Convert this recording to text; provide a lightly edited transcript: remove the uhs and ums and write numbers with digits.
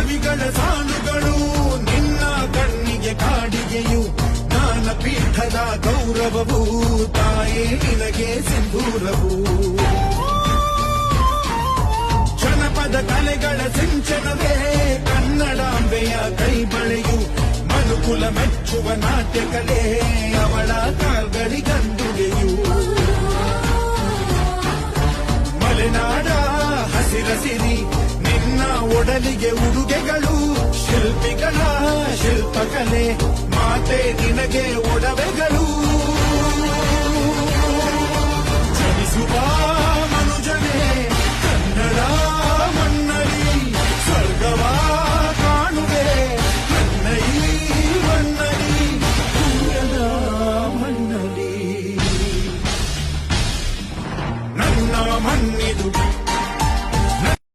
ಕವಿಗಳ ಸಾಲುಗಳು ನಿನ್ನ ಕಣ್ಣಿಗೆ ಕಾಡಿಗೆಯು ಜ್ಞಾನಪೀಠದ ಗೌರವವು ತಾಯೇ ನಿನಗೆ ಸಿಂಧೂರವು ಜನಪದ ಕಲೆಗಳ ಸಿಂಚನವೇ ಕನ್ನಡಾಂಬೆಯ ಕೈಬಳೆಯು ಮನುಕುಲ ಮೆಚ್ಚುವ ನಾಟ್ಯ ಕಲೆ ಅವಳ ಕಾಲ್ಗಳಿಗಂದುಗೆಯು ಮಲೆನಾಡ ಹಸಿರಸಿರಿ ನಿನ್ನ ಒಡಲಿಗೆ ಉಡುಗೆಗಳು ಶಿಲ್ಪಿಗಳ ಶಿಲ್ಪಕಲೆ ಮಾತೆ ನಿನಗೆ ಒಡವೆಗಳು ಜನಿಸುವ